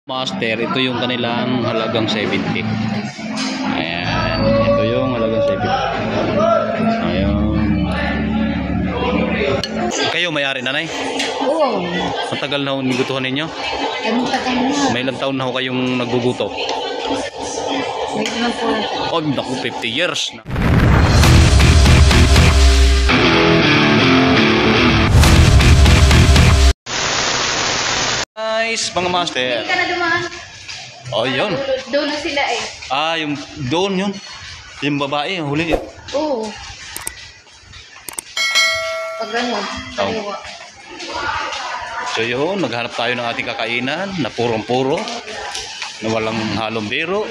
Master, ito yung kanilang halagang 70. Ayan, ito yung halagang 70. Ayun. Kayo may-ari, nanay? Oo. Matagal na ho nigutuhan ninyo? Anong tagal na? May ilang taon na ho kayong nagguguto? May ilang po. Oh, naku, 50 years na. Nice, mga master. Hindi ka na dumaan. Oh, yun. Doon na sila eh. Ah, yung doon yun. Yung babae, huli. Oo. Pag gano'n, kaliwa. So yun, naghanap tayo ng ating kakainan na purong-puro, na walang halong biro.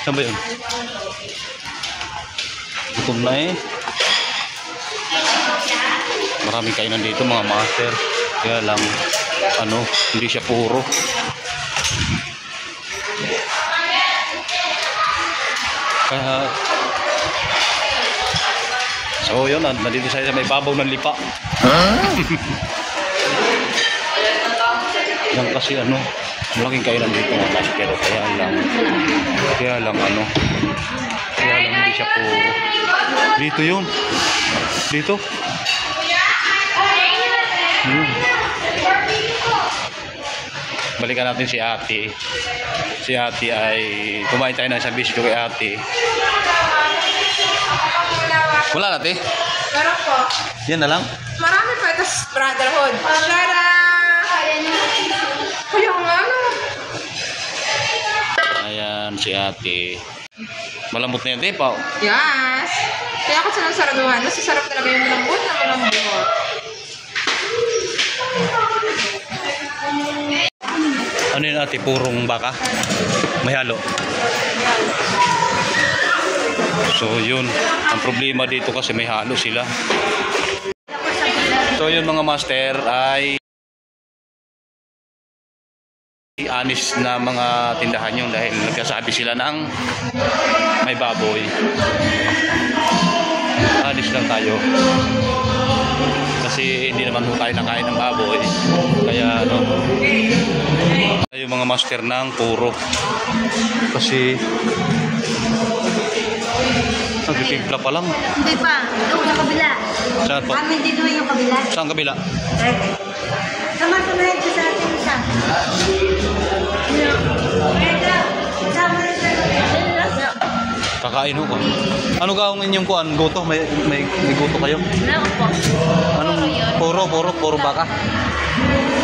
Saan ba yun? Gutom na eh. Maraming kainan dito mga master. Kaya lang, hindi siya puro. Kaya, so yun, nandito sa may babaw ng lipa. Yan kasi malaking kainan dito mga master. Kaya lang hindi siya puro. Dito yun. Dito. Balikan natin si ate. Si ate ay kumain tayo ng isang bisyo kay ate. Wala natin? Meron po. Yan na lang? Marami pa. Ito brotherhood. Tada! Yung Ayan si ate. Malambot na yan, di pa? Yes. Kaya ako sa saraduhan. Kasi sarap talaga yung malambot na malambot. Ano yun ate? Purong baka? May halo? So yun. Ang problema dito kasi may halo sila. So yun mga master ay anis na mga tindahan yun dahil nagkasabi sila ng may baboy. Anis lang tayo. Kasi hindi naman tayo nakain ng baboy. Kaya tayo mga master ng puro. Kasi nagtitimpla pa lang. Hindi pa. Doon sa kabila. Saan po? Kami dito yung kabila. Saan kabila? Sama-samahin ko sa ating isa. Kakain ho ko. Ano gawin inyong kuan? Goto? May goto kayo? Ano po? Anong puro baka?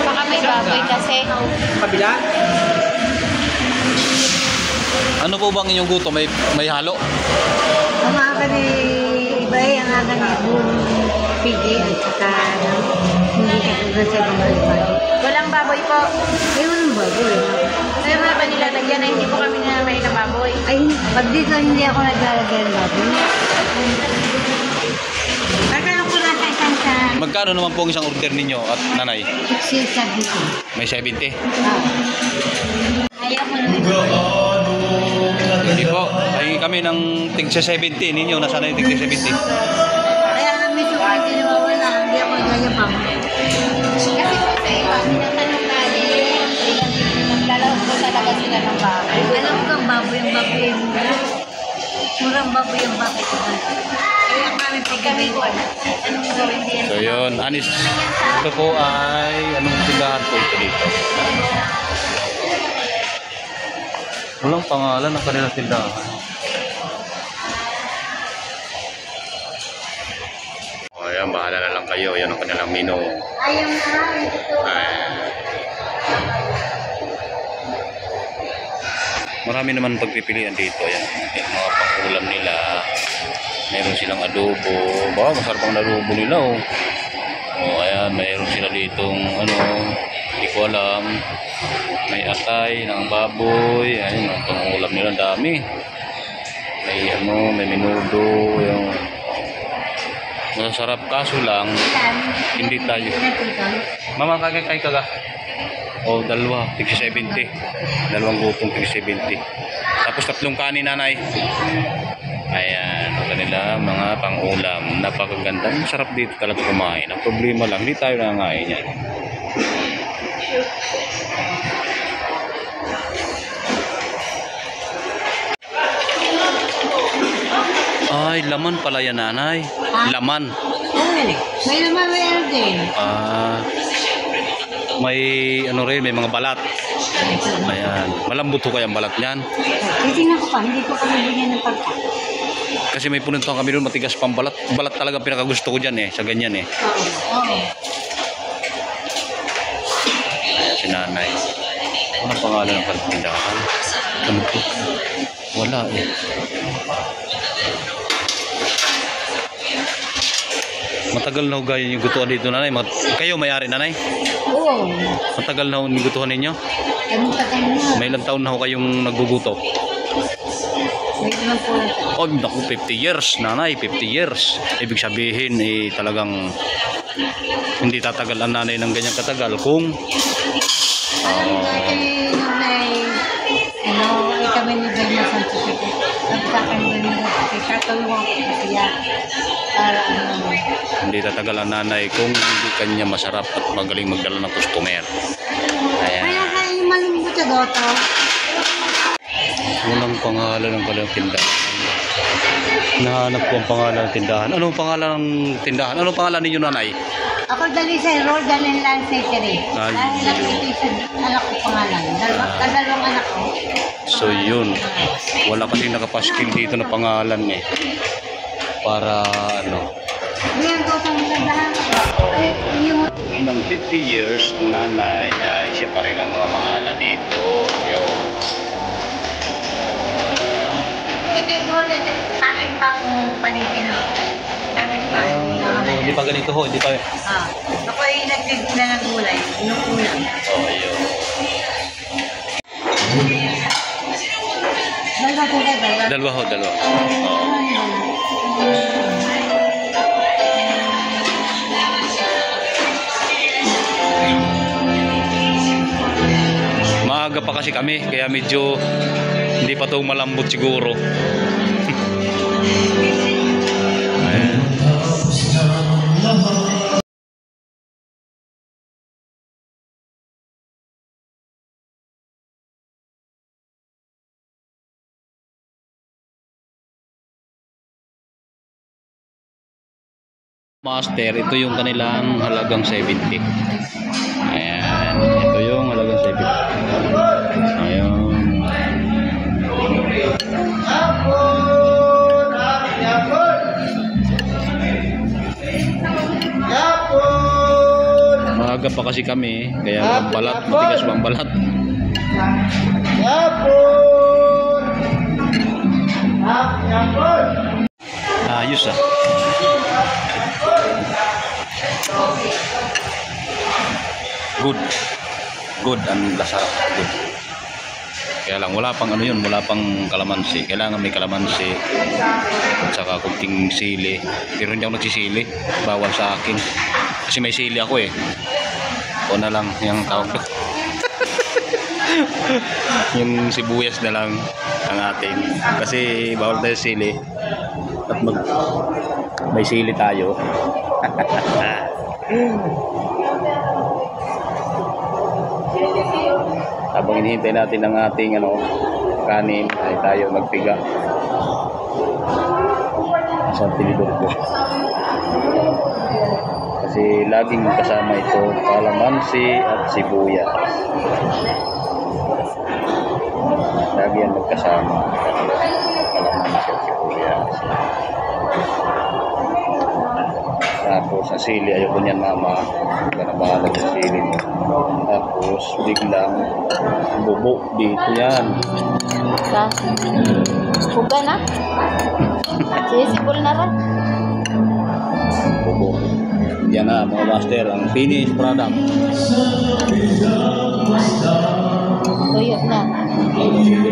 Baka may baboy kasi. Kabila? Ano po bang inyong goto? May halo? Ang aga ni iba ang aga ni pigi at saka hindi ka kung sa ibang baboy. Walang baboy po. Ay, walang baboy. Kaya mga ba nilalagyan na hindi po kami nilagay ng baboy? Ay, pag dito hindi ako naglalagay ng baboy. Magkano po na sa isang sa Magkano naman po ang isang order ninyo at nanay? 60 dito? May 70? Ayaw mo naman. Hindi po. Ay kami ng tigsa 70. Ninyo, nasa na yung tigsa 70? Kaya nga may sukat din nawawala. Hindi ako nagayapang. Kasi po sa iba, tinatanong natin, naglalawag po talaga sila ng baboy. Alam ko ang baboy ang baboy. Murang baboy ang baboy. Kaya kami pagkami ko. Anong gawin din? So yun, anis. Ito po ay anong tindahan po ito dito? Walang pangalan ng kanilang tindahan. O ayan, bahala na lang kayo. Yan ang kanilang menu. Ayaw na. Ito. Marami naman pagpipilian dito. Ayan, yung mga pangulam nila. Meron silang adobo. Masarap ang adobo nila oh. O ayan, mayroon sila ditong hindi ko alam. May atay ng baboy. Ayun, ang pangulam nila dami. May menudo, yung masasarap kaso lang hindi tayo. Mama, kay kaga. O dalawa, tig 70. Dalawang gutong tig 70. Tapos tatlong kanin nanay. Ayan, ang kanila mga pang-ulam. Napakaganda. Masarap dito talaga kumain. Ang problema lang, hindi tayo nangangain yan. Ay, laman pala yan, nanay. Laman. May naman may ano din. May ano rin, may mga balat. Ayan. Malambot ho kaya ang balat niyan. Titingnan ko pa, hindi ko kami bigyan ng pagka. Kasi may pununtahan kami doon, matigas pang balat. Balat talaga pinakagusto ko dyan sa ganyan Oo. Ayan, si nanay. Ano pangalan ng pagtindahan? Ano po? Wala Matagal na ho gaya yung gutuan dito, nanay. Kayo may-ari, nanay? Oo. Matagal na ho yung gutuhan ninyo? Anong tagal na? May ilang taon na ho kayong nagguguto? May ilang po na. Oh, naku, 50 years, nanay, 50 years. Ibig sabihin, talagang hindi tatagal ang nanay ng ganyang katagal kung Alam natin nung ay kami ni Belma Santos. Nagsakan ba nila kasi katulungan ko kasi yan. Para hindi tatagal ang nanay kung hindi kanya masarap at magaling magdala ng customer. Kaya kayo malambot sa goto. Walang pangalan ng kanilang tindahan. Nahanap ko ang pangalan ng tindahan. Anong pangalan ng tindahan? Anong pangalan ninyo, nanay? Ako dali sa Road Dalen Land Secretary. Ay. Dahil ito sa anak ko pangalan. Dalawang anak ko. So yun. Wala kasing nakapaskil dito na pangalan para ano. Ngayon ko sa tindahan. Yung Ng 50 years nanay ay siya pa rin ang mga pangalan dito. Yun. aking pang panitin. Hindi pa ganito ho, hindi pa. Ako ay nagtitinda ng gulay. Yung ulam. Ayun. Dalawa po kayo, Dalawa ho, dalawa. Maaga pa kasi kami, kaya medyo hindi pa ito malambot siguro. Ayan. Master, ito yung kanilang halagang 70. Ayan, ito yung halagang 70. Ayun. Maaga pa kasi kami, kaya ang balat, matigas pa ang balat. Ayos Good. Good ang lasa. Good. Kaya lang wala pang ano yun, wala pang kalamansi. Kailangan may kalamansi at saka kunting sili. Pero hindi ako nagsisili. Bawal sa akin. Kasi may sili ako O na lang yung tawag ko. Yung sibuyas na lang ang atin. Kasi bawal tayo sili. At may sili tayo. Habang hinihintay natin ang ating kanin ay tayo magpiga sa tinidor ko. Kasi laging kasama ito kalamansi at sibuyas. Lagi yan magkasama kalamansi at sibuyas. Tapos ang sili, ayoko niyan mama, hindi ka na bahala sa sili mo. Tapos biglang bubo dito yan. Buka na? Sisipol na rin. Bubo. Yan na mga master, ang finished product. Tuyok na. Ang sili.